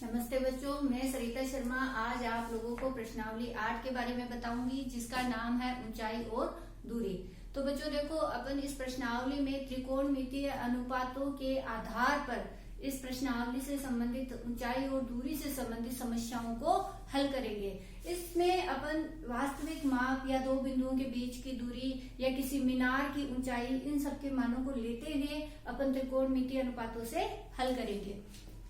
नमस्ते बच्चों, मैं सरिता शर्मा आज आप लोगों को प्रश्नावली 8 के बारे में बताऊंगी जिसका नाम है ऊंचाई और दूरी। तो बच्चों देखो, अपन इस प्रश्नावली में त्रिकोणमितीय अनुपातों के आधार पर इस प्रश्नावली से संबंधित ऊंचाई और दूरी से संबंधित समस्याओं को हल करेंगे। इसमें अपन वास्तविक माप या दो बिंदुओं के बीच की दूरी या किसी मीनार की ऊंचाई, इन सब के मानों को लेते हुए अपन त्रिकोणमितीय अनुपातों से हल करेंगे।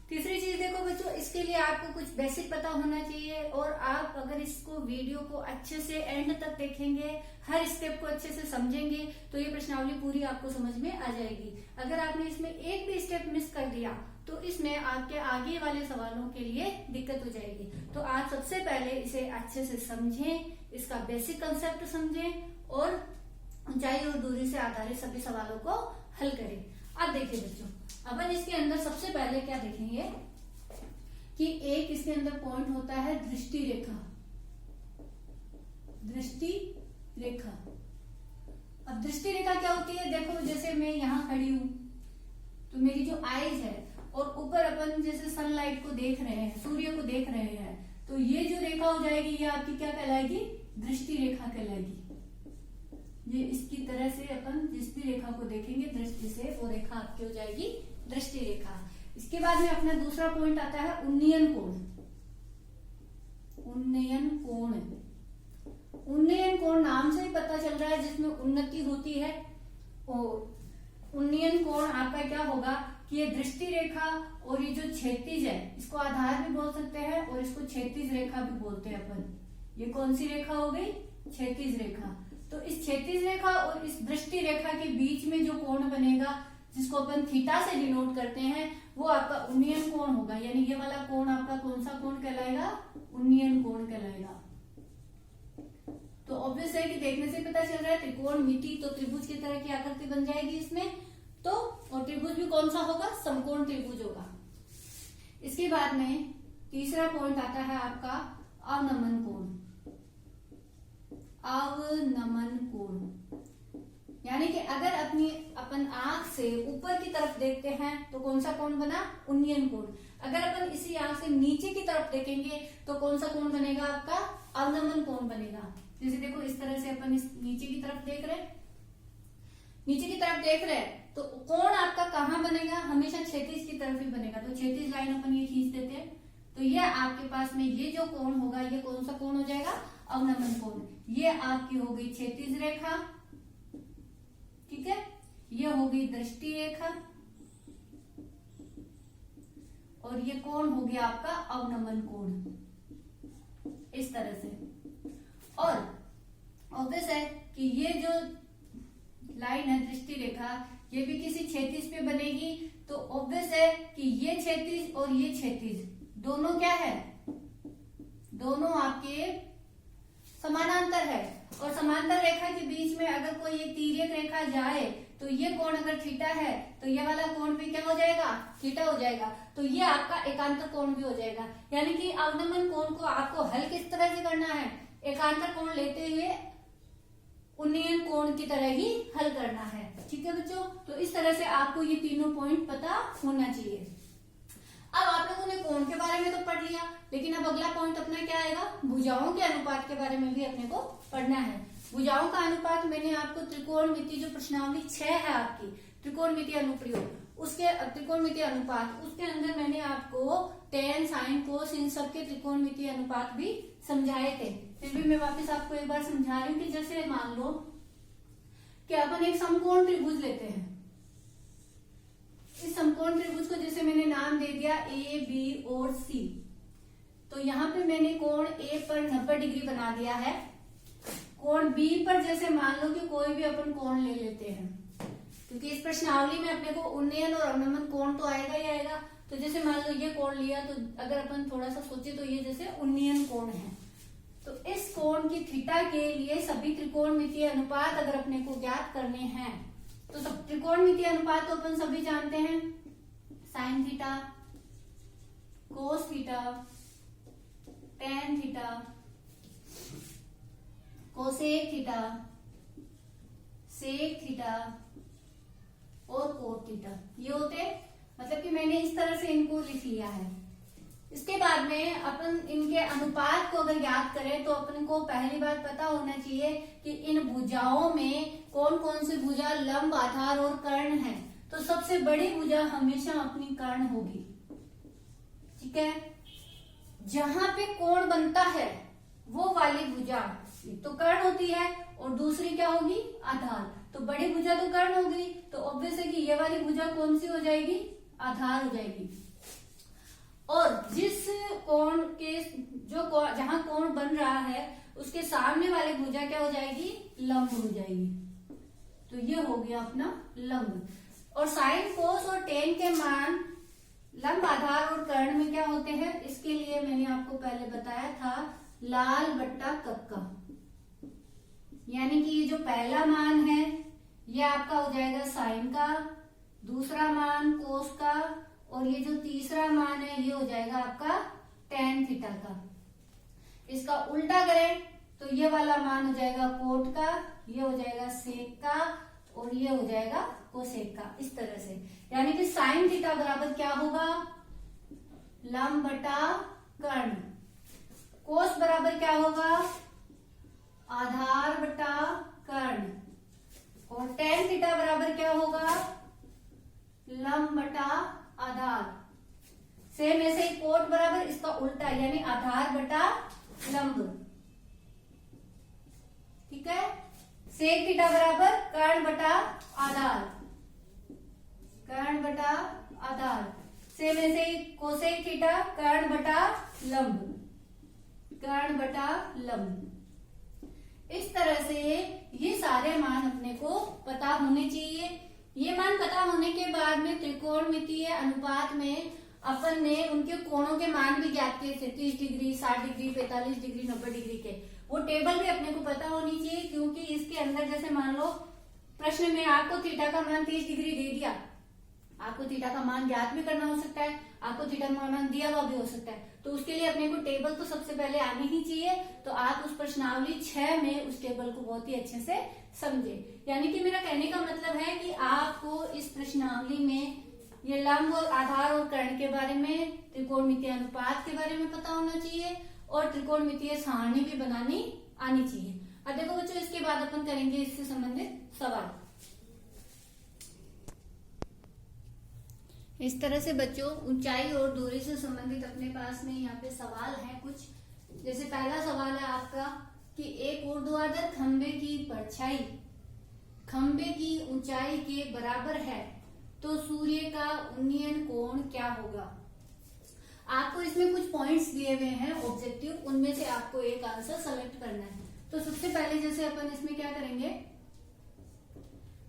तीसरी चीज देखो बच्चों, इसके लिए आपको कुछ बेसिक पता होना चाहिए और आप अगर इसको वीडियो को अच्छे से एंड तक देखेंगे, हर स्टेप को अच्छे से समझेंगे तो ये प्रश्नावली पूरी आपको समझ में आ जाएगी। अगर आपने इसमें एक भी स्टेप मिस कर दिया तो इसमें आपके आगे वाले सवालों के लिए दिक्कत हो जाएगी। तो आप सबसे पहले इसे अच्छे से समझें, इसका बेसिक कंसेप्ट समझें और ऊंचाई और दूरी से आधारित सभी सवालों को हल करें। अब देखिए बच्चों, अपन इसके अंदर सबसे पहले क्या देखेंगे कि एक इसके अंदर पॉइंट होता है दृष्टि रेखा। दृष्टि रेखा, अब दृष्टि रेखा क्या होती है? देखो, जैसे मैं यहाँ खड़ी हूं तो मेरी जो आईज है और ऊपर अपन जैसे सनलाइट को देख रहे हैं, सूर्य को देख रहे हैं, तो ये जो रेखा हो जाएगी ये आपकी क्या कहलाएगी? दृष्टि रेखा कहलाएगी। ये इसकी तरह से अपन जिस भी रेखा को देखेंगे दृष्टि से, वो रेखा आपकी हो जाएगी दृष्टि रेखा। इसके बाद में अपना दूसरा पॉइंट आता है उन्नयन कोण। उन्नयन कोण, उन्नयन कोण नाम से ही पता चल रहा है जिसमें उन्नति होती है। और उन्नयन कोण आपका क्या होगा कि ये दृष्टि रेखा और ये जो क्षैतिज है, इसको आधार भी बोल सकते हैं और इसको क्षैतिज रेखा भी बोलते हैं अपन। ये कौन सी रेखा हो गई? क्षैतिज रेखा। तो इस क्षैतिज रेखा और इस दृष्टि रेखा के बीच में जो कोण बनेगा, जिसको अपन थीटा से डिनोट करते हैं, वो आपका उन्नयन कोण होगा। यानी ये वाला कोण आपका कौन सा कोण कहलाएगा? उन्नयन कोण कहलाएगा। तो ऑब्वियस है कि देखने से पता चल रहा है त्रिकोणमिति, तो त्रिभुज की तरह की आकृति बन जाएगी इसमें। तो और त्रिभुज भी कौन सा होगा? समकोण त्रिभुज होगा। इसके बाद में तीसरा पॉइंट आता है आपका अवनमन कोण। अवनमन कोण यानी कि अगर अपन आंख से ऊपर की तरफ देखते हैं तो कौन सा कोण बना? उन्नयन कोण। अगर अपन इसी आंख से नीचे की तरफ देखेंगे तो कौन सा कोण बनेगा? आपका अवनमन कोण बनेगा। जैसे देखो, इस तरह से अपन इस नीचे की तरफ देख रहे हैं, नीचे की तरफ देख रहे हैं, तो कोण आपका कहाँ बनेगा? हमेशा क्षैतिज की तरफ ही बनेगा। तो क्षैतिज लाइन अपन ये खींच देते हैं, तो ये आपके पास में ये जो कोण होगा, ये कौन सा कोण हो जाएगा? अवनमन कोण। ये आपकी हो गई क्षैतिज रेखा, ठीक है। ये हो गई दृष्टि रेखा और ये कोण हो गया आपका अवनमन कोण, इस तरह से। और ऑब्वियस है कि ये जो लाइन है दृष्टि रेखा, ये भी किसी क्षैतिज पे बनेगी। तो ऑब्वियस है कि ये क्षैतिज और ये क्षैतिज दोनों क्या है? दोनों आपके समानांतर है। और समांतर रेखा के बीच में अगर कोई एक तिर्यक रेखा जाए तो ये कोण अगर थीटा है तो ये वाला कोण भी क्या हो जाएगा? थीटा हो जाएगा। तो ये आपका एकांतर कोण भी हो जाएगा। यानी कि अवनमन कोण को आपको हल किस तरह से करना है? एकांतर कोण लेते हुए उन्नयन कोण की तरह ही हल करना है। ठीक है बच्चों, तो इस तरह से आपको ये तीनों पॉइंट पता होना चाहिए। अब आप लोगों ने कोण के बारे में तो पढ़ लिया, लेकिन अब अगला पॉइंट अपना क्या आएगा? भुजाओं के अनुपात के बारे में भी अपने को पढ़ना है। भुजाओं का अनुपात मैंने आपको त्रिकोणमिति जो प्रश्नावली 6 है आपकी, त्रिकोणमिति अनुप्रयोग, उसके त्रिकोणमिति अनुपात, उसके अंदर मैंने आपको tan, sin, cos इन सब के त्रिकोणमिति अनुपात भी समझाए थे। फिर भी मैं वापस आपको एक बार समझा रही हूँ कि जैसे मान लो कि अपन एक समकोण त्रिभुज लेते हैं। इस समकोण त्रिभुज को जैसे मैंने नाम दे दिया ए, बी और सी। तो यहाँ पे मैंने कोण ए पर 90 डिग्री बना दिया है। कोण बी पर जैसे मान लो कि कोई भी अपन कोण ले लेते हैं, क्योंकि इस प्रश्नावली में अपने को उन्नयन और अवनमन कोण तो आएगा ही आएगा। तो जैसे मान लो ये कोण लिया, तो अगर अपन थोड़ा सा सोचे तो ये जैसे उन्नयन कोण है। तो इस कोण की थीटा के लिए सभी त्रिकोणमितीय अनुपात अगर अपने को ज्ञात करने हैं, तो सब त्रिकोणमितीय अनुपात तो अपन सभी जानते हैं। Sine theta, cos theta, tan theta, cosec theta, sec theta और कोट थीटा, ये होते, मतलब कि मैंने इस तरह से इनको लिख लिया है। इसके बाद में अपन इनके अनुपात को अगर याद करें तो अपन को पहली बात पता होना चाहिए कि इन भुजाओं में कौन कौन सी भुजा लंब, आधार और कर्ण है। तो सबसे बड़ी भुजा हमेशा अपनी कर्ण होगी, ठीक है। जहां पे कोण बनता है वो वाली भुजा तो कर्ण होती है और दूसरी क्या होगी, आधार। तो बड़ी भुजा तो कर्ण होगी, तो ऑब्वियस है कि ये वाली भुजा कौन सी हो जाएगी, आधार हो जाएगी। और जिस कोण के जहां कोण बन रहा है उसके सामने वाली भुजा क्या हो जाएगी, लंब हो जाएगी। तो ये हो गया अपना लंब। और साइन, कोस और टेन के मान लंब, आधार और कर्ण में क्या होते हैं, इसके लिए मैंने आपको पहले बताया था लाल बट्टा कक्का। यानी कि ये जो पहला मान है ये आपका हो जाएगा साइन का, दूसरा मान कोस का, और ये जो तीसरा मान है ये हो जाएगा आपका टेन थीटा का। इसका उल्टा करें तो ये वाला मान हो जाएगा कोट का, ये हो जाएगा सेक का, और ये हो जाएगा कोसेक का, इस तरह से। यानी कि साइन थीटा बराबर क्या होगा, लंब बटा कर्ण। कोस बराबर क्या होगा, आधार बटा कर्ण। और टेन थीटा बराबर क्या होगा, लंब बटा आधार। सेम ऐसे ही कोट बराबर इसका उल्टा यानी आधार बटा लंब, ठीक है। सेक थीटा बराबर कर्ण बटा आधार, कर्ण बटा आधार। सेम ऐसे ही कोसेक थीटा कर्ण बटा लंब, कर्ण बटा लंब। इस तरह से ये सारे मान अपने को पता होने चाहिए। ये मान पता होने के बाद में त्रिकोणमितीय अनुपात में अपन ने उनके कोणों के मान भी ज्ञात किए थे, 30 डिग्री, 60 डिग्री, 45 डिग्री, 90 डिग्री के। वो टेबल भी अपने को पता होनी चाहिए, क्योंकि इसके अंदर जैसे मान लो प्रश्न में आपको थीटा का मान 30 डिग्री दे दिया, आपको थीटा का मान ज्ञात भी करना हो सकता है, आपको थीटा का मान दिया हुआ भी हो सकता है। तो उसके लिए अपने को टेबल तो सबसे पहले आनी ही चाहिए। तो आप उस प्रश्नावली 6 में उस टेबल को बहुत ही अच्छे से समझे। यानी कि मेरा कहने का मतलब है कि आपको इस प्रश्नावली में ये लंब और आधार और कर्ण के बारे में, त्रिकोणमितीय अनुपात के बारे में पता होना चाहिए, और त्रिकोणमितीय सारणी भी बनानी आनी चाहिए। अब देखो बच्चों, इसके बाद अपन करेंगे इससे संबंधित सवाल। इस तरह से बच्चों ऊंचाई और दूरी से संबंधित अपने पास में यहाँ पे सवाल है कुछ। जैसे पहला सवाल है आपका कि एक ऊर्ध्वाधर खंबे की परछाई खंबे की ऊंचाई के बराबर है तो सूर्य का उन्नयन कोण क्या होगा। आपको इसमें कुछ पॉइंट्स दिए हुए हैं ऑब्जेक्टिव, उनमें से आपको एक आंसर सेलेक्ट करना है। तो सबसे पहले जैसे अपन इसमें क्या करेंगे,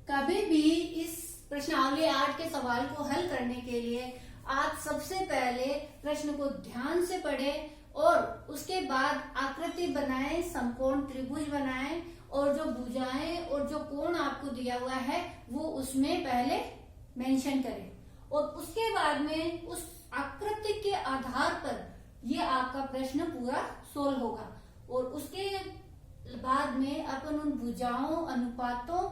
कभी भी इस प्रश्नावली 8 के सवाल को हल करने के लिए आप सबसे पहले प्रश्न को ध्यान से पढ़ें और उसके बाद आकृति बनाएं, समकोण त्रिभुज बनाएं, और जो भुजाएं और जो कोण आपको दिया हुआ है वो उसमें पहले मेंशन करें, और उसके बाद में उस आकृति के आधार पर ये आपका प्रश्न पूरा सोल्व होगा। और उसके बाद में अपन उन भुजाओं, अनुपातों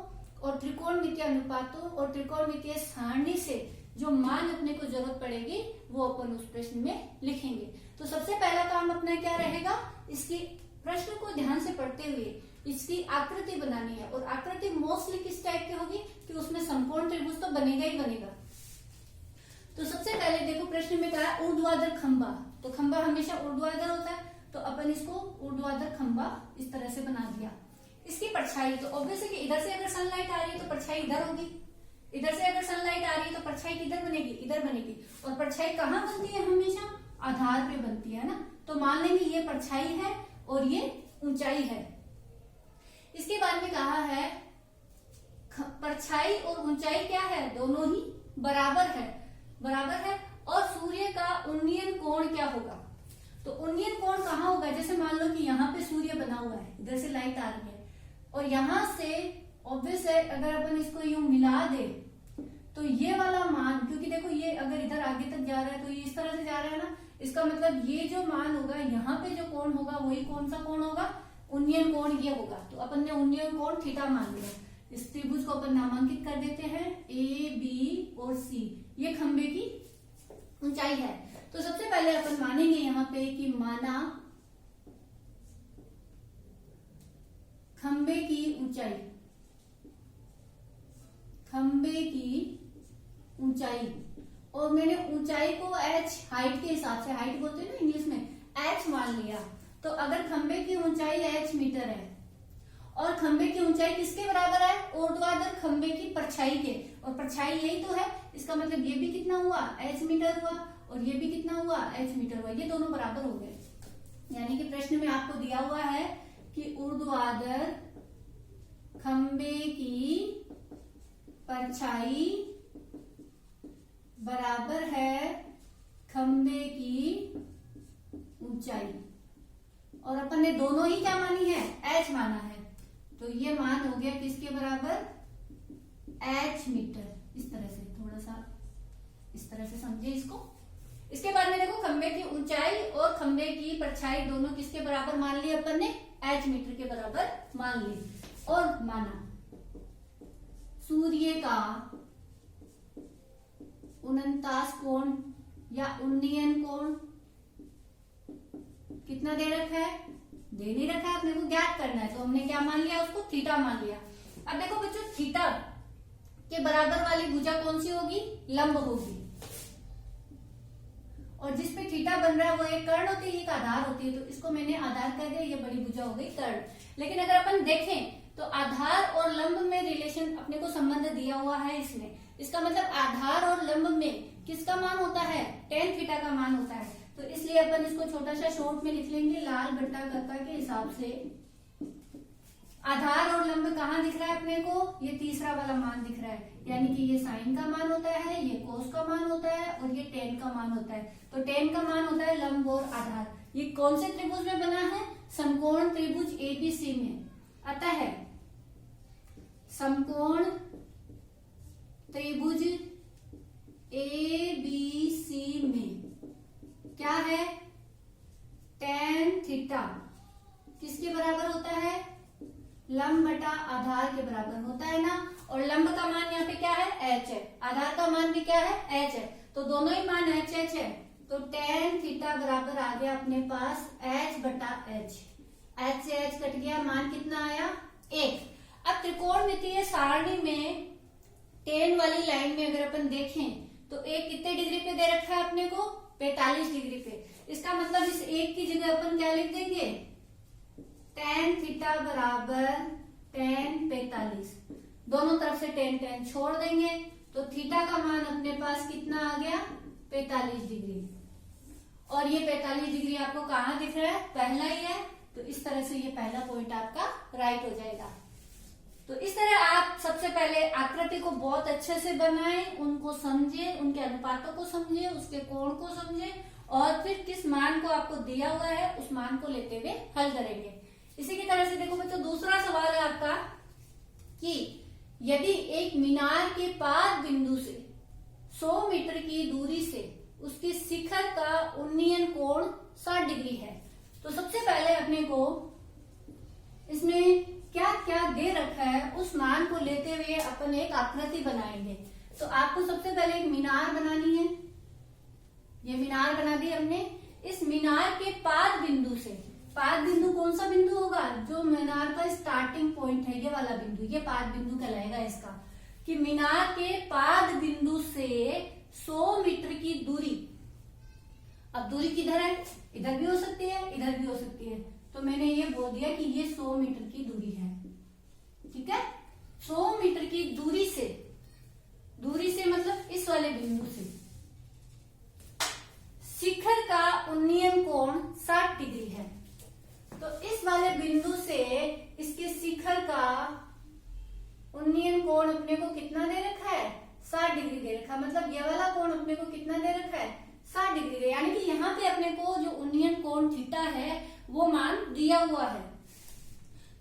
और त्रिकोणमितीय अनुपातों और त्रिकोणमितीय सारणी से जो मान अपने को जरूरत पड़ेगी वो अपन उस प्रश्न में लिखेंगे। तो सबसे पहला काम अपना क्या रहेगा, इसकी प्रश्न को ध्यान से पढ़ते हुए इसकी आकृति बनानी है। और आकृति मोस्टली किस टाइप की होगी कि उसमें समकोण त्रिभुज तो बनेगा ही बनेगा। तो सबसे पहले देखो प्रश्न में कहा है ऊर्ध्वाधर खंबा, तो खंबा हमेशा ऊर्ध्वाधर होता है, तो अपन इसको ऊर्ध्वाधर खंबा इस तरह से बना दिया। इसकी परछाई तो ऑब्वियस है कि इधर से अगर सनलाइट आ रही है तो परछाई इधर होगी, इधर से अगर सनलाइट आ रही है तो परछाई किधर बनेगी, इधर बनेगी। और परछाई कहाँ बनती है, हमेशा आधार पे बनती है ना। तो मान लेंगे ये परछाई है और ये ऊंचाई है। इसके बाद में कहा है परछाई और ऊंचाई क्या है, दोनों ही बराबर है, बराबर है। और सूर्य का उन्नयन कोण क्या होगा, तो उन्नयन कोण कहाँ होगा, जैसे मान लो कि यहाँ पे सूर्य बना हुआ है, इधर से लाइट आ रही है और यहां से ऑब्वियस है अगर अपन इसको यूं मिला दे तो ये वाला मान, क्योंकि देखो ये अगर इधर आगे तक जा रहा है तो ये इस तरह से जा रहा है ना, इसका मतलब ये जो मान होगा यहाँ पे जो कोण होगा वही कौन सा कोण होगा, उन्नयन कोण ये होगा। तो अपन ने उन्नयन कोण थीटा मान लिया। इस त्रिभुज को अपन नामांकित कर देते हैं A, B और C, ये खंबे की ऊंचाई है। तो सबसे पहले अपन मानेंगे यहाँ पे कि माना खंबे की ऊंचाई, खंबे की ऊंचाई, और मैंने ऊंचाई को h हाइट के हिसाब से, हाइट बोलते हैं ना इंग्लिश में, h मान लिया। तो अगर खंबे की ऊंचाई h मीटर है और खंबे की ऊंचाई किसके बराबर है, ऊर्ध्वाधर खंबे की परछाई के, और परछाई यही तो है, इसका मतलब ये भी कितना हुआ, h मीटर हुआ, और ये भी कितना हुआ, h मीटर हुआ, ये दोनों बराबर हो गए। यानी कि प्रश्न में आपको दिया हुआ है कि ऊर्ध्वाधर खंबे की परछाई बराबर है खंबे की ऊंचाई, और अपन ने दोनों ही क्या मानी है, h माना है, तो ये मान हो गया किसके बराबर, h मीटर। इस तरह से, थोड़ा सा इस तरह से समझे इसको। इसके बाद में देखो खंबे की ऊंचाई और खंबे की परछाई दोनों किसके बराबर मान ली अपन ने, h मीटर के बराबर मान ली। और माना सूर्य का उनतास कोण या उन्नयन कोण कितना दे रखा है, दे नहीं रखा है, अपने को ज्ञात करना है, तो हमने क्या मान लिया, उसको थीटा मान लिया। अब देखो बच्चों, थीटा के बराबर वाली भुजा कौन सी होगी, लंब होगी, और जिसपे थीटा बन रहा है वो एक कर्ण होती है, एक आधार होती है, तो इसको मैंने आधार कह दिया, ये बड़ी भुजा हो गई कर्ण। लेकिन अगर अपन देखें तो आधार और लंब में रिलेशन अपने को संबंध दिया हुआ है इसमें, इसका मतलब आधार और लंब में किसका मान होता है, टेन थीटा का मान होता है। तो इसलिए अपन इसको छोटा सा शॉर्ट में लिख लेंगे, लाल बट्टा कर्ता के हिसाब से। आधार और लंब कहाँ दिख रहा है अपने को, ये तीसरा वाला मान दिख रहा है, यानी कि ये साइन का मान होता है, ये कोस का मान होता है, और ये टेन का मान होता है। तो टेन का मान होता है लंब और आधार। ये कौन से त्रिभुज में बना है, समकोण त्रिभुज एबीसी में। अतः समकोण त्रिभुज एबीसी में क्या है, टेन थीटा किसके बराबर होता है, लंब बटा आधार के बराबर होता है ना। और लंब का मान यहाँ पे क्या है, h है, आधार का मान भी क्या है, h है, तो दोनों ही मान h है। तो टेन थीटा बराबर आ गया अपने पास h बटा h, h से h कट गया, मान कितना आया, 1। अब त्रिकोणमितीय सारणी में टेन वाली लाइन में अगर अपन देखें तो एक कितने डिग्री पे दे रखा है अपने को, 45 डिग्री पे। इसका मतलब इस एक की जगह अपन क्या लिख देंगे, टेन थीटा बराबर टेन 45, दोनों तरफ से टेन टेन छोड़ देंगे, तो थीटा का मान अपने पास कितना आ गया, 45 डिग्री। और ये 45 डिग्री आपको कहाँ दिख रहा है, पहला ही है, तो इस तरह से ये पहला पॉइंट आपका राइट हो जाएगा। तो इस तरह आप सबसे पहले आकृति को बहुत अच्छे से बनाएं, उनको समझें, उनके अनुपातों को समझें, उसके कोण को समझें, और फिर किस मान को आपको दिया हुआ है उस मान को लेते हुए हल करेंगे। इसी की तरह से देखो बच्चों, दूसरा सवाल है आपका कि यदि एक मीनार के पाद बिंदु से 100 मीटर की दूरी से उसके शिखर का उन्नयन कोण 60 डिग्री है, तो सबसे पहले अपने को इसमें क्या क्या दे रखा है उस मान को लेते हुए अपन एक आकृति बनाएंगे। तो आपको सबसे पहले एक मीनार बनानी है, ये मीनार बना दी हमने। इस मीनार के पाद बिंदु से, पाद बिंदु कौन सा बिंदु होगा, जो मीनार का स्टार्टिंग पॉइंट है, ये वाला बिंदु, ये पाद बिंदु कहलाएगा इसका, कि मीनार के पाद बिंदु से 100 मीटर की दूरी। अब दूरी किधर है, इधर भी हो सकती है, इधर भी हो सकती है, तो मैंने ये बोल दिया कि ये 100 मीटर की दूरी है, ठीक है। 100 मीटर की दूरी से मतलब इस वाले बिंदु से शिखर का उन्नयन कोण 60 डिग्री है। तो इस वाले बिंदु से इसके शिखर का उन्नयन कोण अपने को कितना दे रखा है, 60 डिग्री दे रखा, मतलब ये वाला कोण अपने को कितना दे रखा है, 60 डिग्री दे, यानी कि यहाँ पे अपने को जो उन्नयन कोण थीटा है वो मान दिया हुआ है।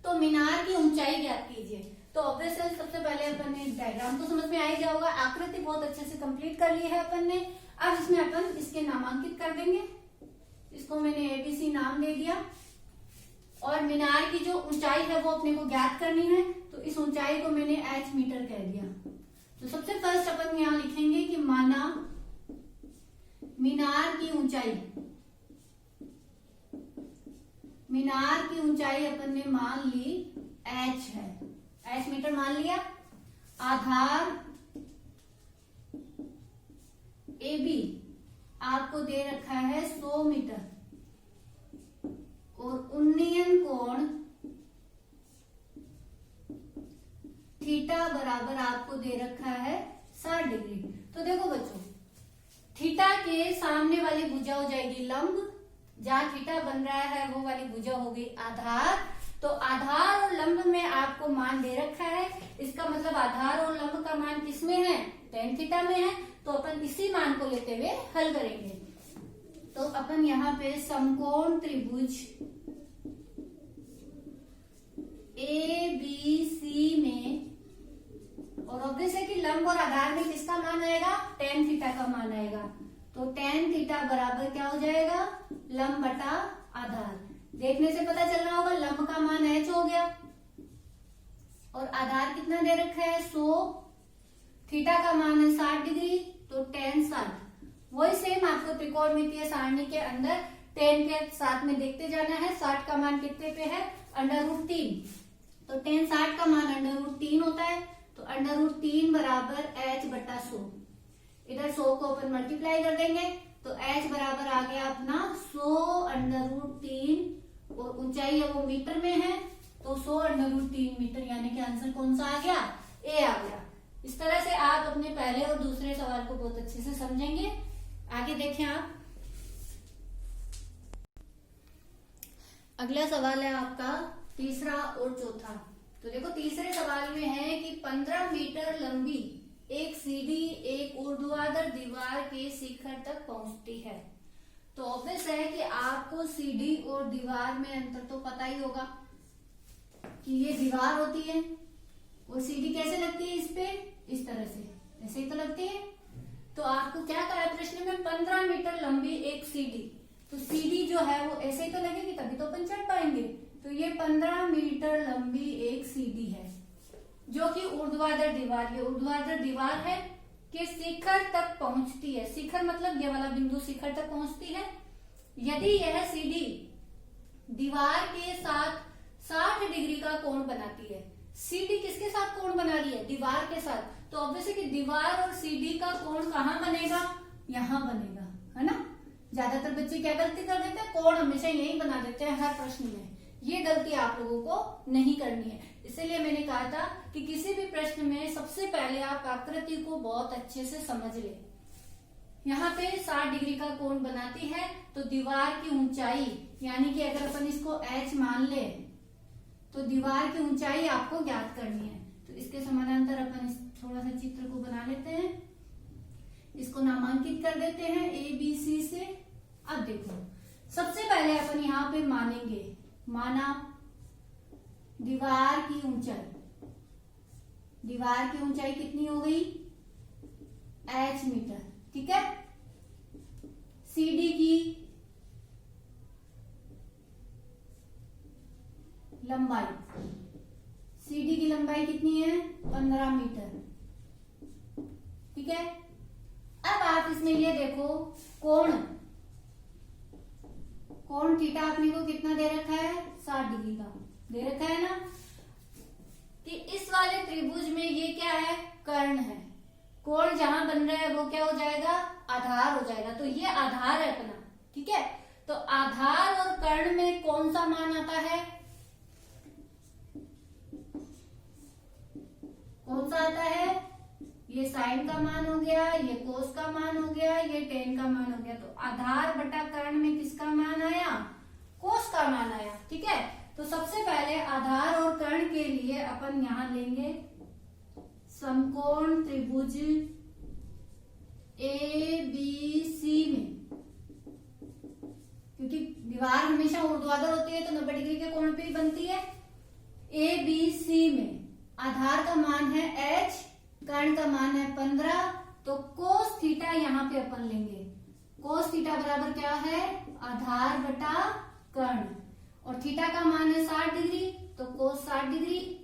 तो मीनार की ऊंचाई ज्ञात कीजिए। तो ऑब्वियसली सबसे पहले अपन ने डायग्राम तो समझ में आ ही गया होगा, आकृति बहुत अच्छे से कंप्लीट कर ली है अपन ने। अब इसमें अपन इसके नामांकित कर देंगे, इसको मैंने एबीसी नाम दे दिया, और मीनार की जो ऊंचाई है वो अपने को ज्ञात करनी है, तो इस ऊंचाई को मैंने h मीटर कह दिया। तो सबसे फर्स्ट अपन यहाँ लिखेंगे कि माना मीनार की ऊंचाई, मीनार की ऊंचाई अपन ने मान ली h है, h मीटर मान लिया। आधार AB आपको दे रखा है 100 मीटर और उन्नयन कोण थीटा बराबर आपको दे रखा है 60 डिग्री। तो देखो बच्चों, थीटा के सामने वाली भुजा हो जाएगी लंब, जहां थीटा बन रहा है वो वाली भुजा हो गई आधार। तो आधार और लंब में आपको मान दे रखा है, इसका मतलब आधार और लंब का मान किसमें है, tan थीटा में है। तो अपन इसी मान को लेते हुए हल करेंगे। तो अपन यहाँ पे समकोण त्रिभुज ABC में, और ऑब्वियस है कि लंब और आधार में किसका मान आएगा, tan थीटा का मान आएगा। तो tan थीटा बराबर क्या हो जाएगा, लंब बटा आधार। देखने से पता चल रहा होगा लंब का मान h हो गया और आधार कितना दे रखा है 100, थीटा का मान है 60 डिग्री, तो tan 60। वही सेम आपको त्रिकोणमितीय सारणी के अंदर tan के साथ में देखते जाना है। 60 का मान कितने पे है, √3, तो tan 60 का मान √3 होता है। तो √3 बराबर h बटा 100, इधर 100 को अपन मल्टीप्लाई कर देंगे तो h बराबर आ गया अपना 100 √3 और ऊंचाई है वो मीटर में है, तो 100 √3 मीटर, यानी कि आंसर कौन सा आ गया, ए आ गया। इस तरह से आप अपने पहले और दूसरे सवाल को बहुत अच्छे से समझेंगे। आगे देखें आप, अगला सवाल है आपका तीसरा और चौथा। तो देखो तीसरे सवाल में है कि 15 मीटर लंबी एक सीढ़ी एक ऊर्ध्वाधर दीवार के शिखर तक पहुंचती है। तो ऑब्वियस है कि आपको सीढ़ी और दीवार में अंतर तो पता ही होगा कि ये दीवार होती है और सीढ़ी कैसे लगती है, इस पे इस तरह से, ऐसे ही तो लगती है। तो आपको क्या कहा है प्रश्न में, 15 मीटर लंबी एक सीढ़ी, तो सीढ़ी जो है वो ऐसे ही तो लगेगी, तभी तो अपन चढ़ पाएंगे। तो ये 15 मीटर लंबी एक सीढ़ी है जो कि ऊर्ध्वाधर दीवार, ये ऊर्ध्वाधर दीवार है कि शिखर तक पहुंचती है। शिखर मतलब ये वाला बिंदु शिखर तक पहुंचती है। यदि यह सीढ़ी दीवार के साथ 60 डिग्री का कोण बनाती है, सीढ़ी किसके साथ कोण बना रही है, दीवार के साथ, तो ऑब्वियस है कि दीवार और सीढ़ी का कोण कहाँ बनेगा, यहाँ बनेगा, है ना। ज्यादातर बच्चे क्या गलती कर देते हैं, कोण हमेशा यही बना देते हैं हर प्रश्न में। ये गलती आप लोगों को नहीं करनी है। इसीलिए मैंने कहा था कि किसी भी प्रश्न में सबसे पहले आप आकृति को बहुत अच्छे से समझ ले। यहाँ पे 60 डिग्री का कोण बनाती है, तो दीवार की ऊंचाई, यानी कि अगर अपन इसको h मान ले तो दीवार की ऊंचाई आपको ज्ञात करनी है। तो इसके समानांतर अपन इस थोड़ा सा चित्र को बना लेते हैं, इसको नामांकित कर देते हैं ABC से। अब देखो सबसे पहले अपन यहाँ पे मानेंगे, माना दीवार की ऊंचाई, दीवार की ऊंचाई कितनी हो गई, h मीटर, ठीक है। सीढ़ी की लंबाई, सीढ़ी की लंबाई कितनी है, 15 मीटर, ठीक है। अब आप इसमें ये देखो कोण, कोण थीटा अपने को कितना दे रखा है, 60 डिग्री का दे रखा है ना। कि इस वाले त्रिभुज में ये क्या है, कर्ण है। कोण जहां बन रहा है वो क्या हो जाएगा, आधार हो जाएगा। तो ये आधार है अपना, ठीक है। तो आधार और कर्ण में कौन सा मान आता है, कौन सा आता है, ये साइन का मान हो गया, ये कोस का मान हो गया, ये टेन का मान हो गया। तो आधार बटा कर्ण में किसका मान आया, कोस का मान आया, ठीक है। तो सबसे पहले आधार और कर्ण के लिए अपन यहां लेंगे समकोण त्रिभुज ABC में, क्योंकि दीवार हमेशा ऊर्ध्वाधर होती है तो 90 डिग्री के कोण पे ही बनती है। ABC में आधार का मान है h, कर्ण का मान है 15, तो कोस थीटा यहाँ पे अपन लेंगे। कोस थीटा बराबर क्या है, आधार बटा कर्ण, और थीटा का मान है 60 डिग्री, तो कोस 60 डिग्री।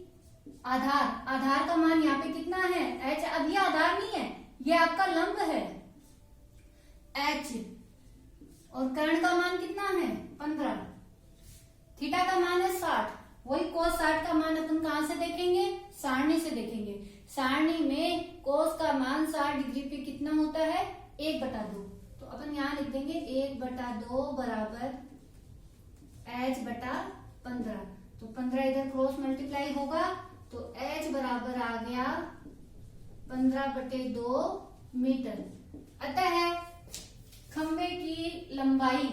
आधार, आधार का मान यहाँ पे कितना है, h। अब ये आधार नहीं है, ये आपका लंब है h, और कर्ण का मान कितना है 15, थीटा का मान है 60। वही cos 60 का मान अपन कहां से देखेंगे, सारणी से देखेंगे। सारणी में cos का मान 60 डिग्री पे कितना होता है 1/2। तो अपन यहां लिख देंगे 1/2 बराबर h/15। तो 15 इधर क्रॉस मल्टीप्लाई होगा तो h बराबर आ गया 15/2 मीटर। अतः खंबे की लंबाई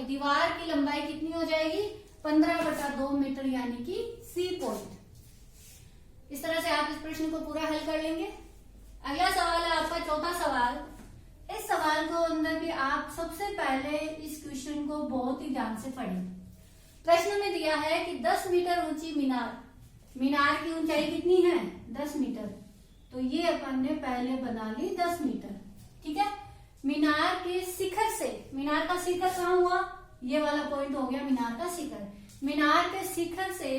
दीवार की लंबाई कितनी हो जाएगी 15/2 मीटर, यानी कि सी पॉइंट। इस तरह से आप इस प्रश्न को पूरा हल कर लेंगे। अगला सवाल है आपका चौथा सवाल। इस सवाल को अंदर भी आप सबसे पहले इस क्वेश्चन को बहुत ही ध्यान से पढ़ें। प्रश्न में दिया है कि 10 मीटर ऊंची मीनार की ऊंचाई कितनी है 10 मीटर। तो ये अपन ने पहले बना ली 10 मीटर, ठीक है। मीनार के शिखर से, मीनार का शिखर कहाँ हुआ, ये वाला पॉइंट हो गया मीनार का शिखर। मीनार के शिखर से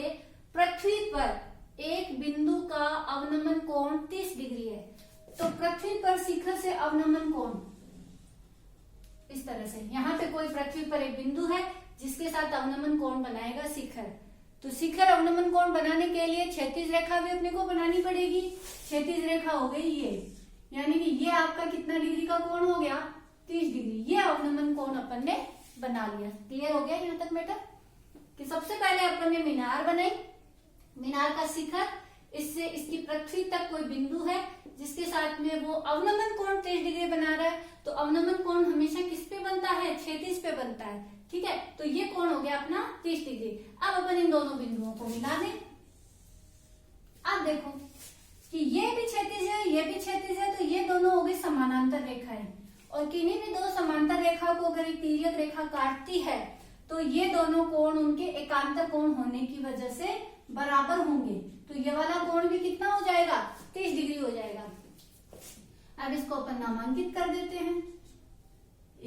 पृथ्वी पर एक बिंदु का अवनमन कोण 30 डिग्री है। तो पृथ्वी पर शिखर से अवनमन कोण इस तरह से, यहाँ पे कोई पृथ्वी पर एक बिंदु है जिसके साथ अवनमन कोण बनाएगा शिखर। तो शिखर अवनमन कोण बनाने के लिए क्षैतिज रेखा भी अपने को बनानी पड़ेगी। क्षैतिज रेखा हो गई ये, यानी कि ये आपका कितना डिग्री का कोण हो गया 30 डिग्री। ये अवनमन कोण अपन ने बना लिया। क्लियर हो गया यहाँ तक बेटा कि सबसे पहले अपन ने मीनार बनाई, मीनार का शिखर, इससे इसकी पृथ्वी तक कोई बिंदु है जिसके साथ में वो अवनमन कोण 30 डिग्री बना रहा है। तो अवनमन कोण हमेशा किस पे बनता है क्षैतिज पे बनता है, ठीक है। तो ये कोण हो गया अपना 30 डिग्री। अब अपन इन दोनों बिंदुओं को मिला दें। अब देखो कि ये भी क्षैतिज है, ये भी क्षैतिज है, तो ये दोनों हो गई समानांतर रेखाएं। और किन्हीं भी दो समांतर रेखा को अगर एक तिर्यक रेखा काटती है तो ये दोनों कोण उनके एकांतर कोण होने की वजह से बराबर होंगे। तो ये वाला कोण भी कितना हो जाएगा 30 डिग्री हो जाएगा। अब इसको अपन नामांकित कर देते हैं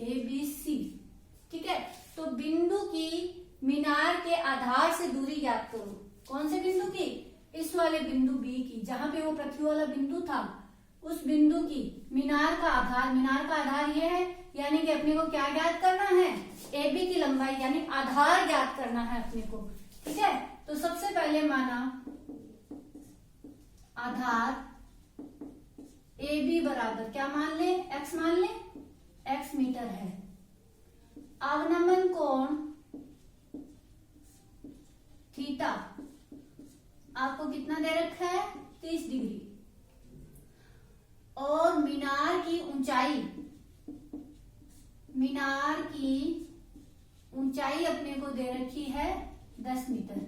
ABC, ठीक है। तो बिंदु की मीनार के आधार से दूरी ज्ञात करो। कौन से बिंदु की, इस वाले बिंदु B की, जहां पे वो पृथ्वी वाला बिंदु था उस बिंदु की मीनार का आधार ये है, यानी कि अपने को क्या ज्ञात करना है AB की लंबाई, यानी आधार ज्ञात करना है अपने को, ठीक है। तो सबसे पहले माना आधार AB बराबर क्या मान ले, x मान ले, x मीटर है। अवनमन कोण थीटा आपको कितना दे रखा है 30 डिग्री। और मीनार की ऊंचाई अपने को दे रखी है 10 मीटर।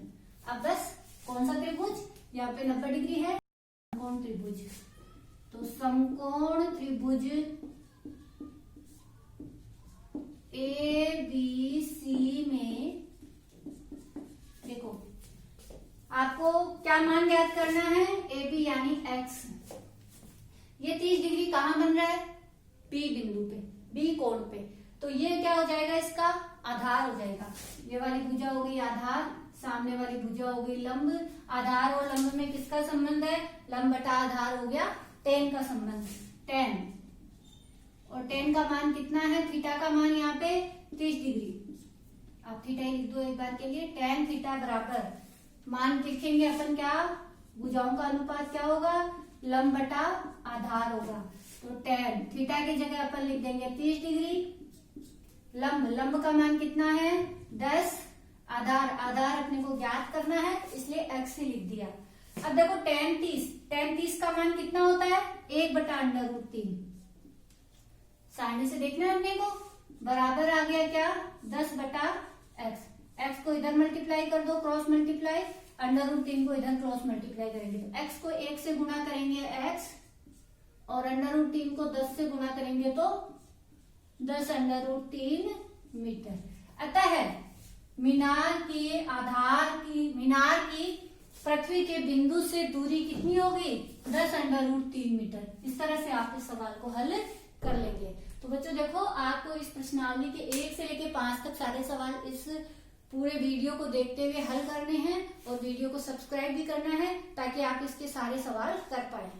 अब 10 कौन सा त्रिभुज, यहाँ पे 90 डिग्री है, समकोण त्रिभुज। तो समकोण त्रिभुज ABC में देखो आपको क्या मान ज्ञात करना है AB यानी x। ये 30 डिग्री कहां बन रहा है B बिंदु पे, B कोण पे। तो ये क्या हो जाएगा इसका आधार हो जाएगा। ये वाली भुजा हो गई आधार, सामने वाली भुजा हो गई लंब। आधार और लंब में किसका संबंध है, लंब बटा आधार हो गया tan का संबंध, tan। और tan का मान कितना है, थीटा का मान यहाँ पे 30 डिग्री। आप थीटा ही लिख दो एक बार के लिए। tan थीटा बराबर मान लिखेंगे अपन क्या, भुजाओं का अनुपात क्या होगा लंब बटा आधार होगा। तो tan थीटा की जगह अपन लिख देंगे 30 डिग्री। लंब का मान कितना है 10, आधार अपने को ज्ञात करना है इसलिए x ही लिख दिया। अब देखो tan 30 का मान कितना होता है 1/√3। सारणी से देखना है अपने को, बराबर आ गया क्या 10/x। x को इधर मल्टीप्लाई कर दो, क्रॉस मल्टीप्लाई, √3 को इधर क्रॉस मल्टीप्लाई करेंगे तो x को 1 से गुणा करेंगे x, और √3 को 10 से गुणा करेंगे तो 10√3 मीटर। अतः मीनार की पृथ्वी के बिंदु से दूरी कितनी होगी 10√3 मीटर। इस तरह से आप इस सवाल को हल कर लेंगे। तो बच्चों देखो आपको इस प्रश्नावली के 1 से लेकर 5 तक सारे सवाल इस पूरे वीडियो को देखते हुए हल करने हैं, और वीडियो को सब्सक्राइब भी करना है ताकि आप इसके सारे सवाल कर पाए।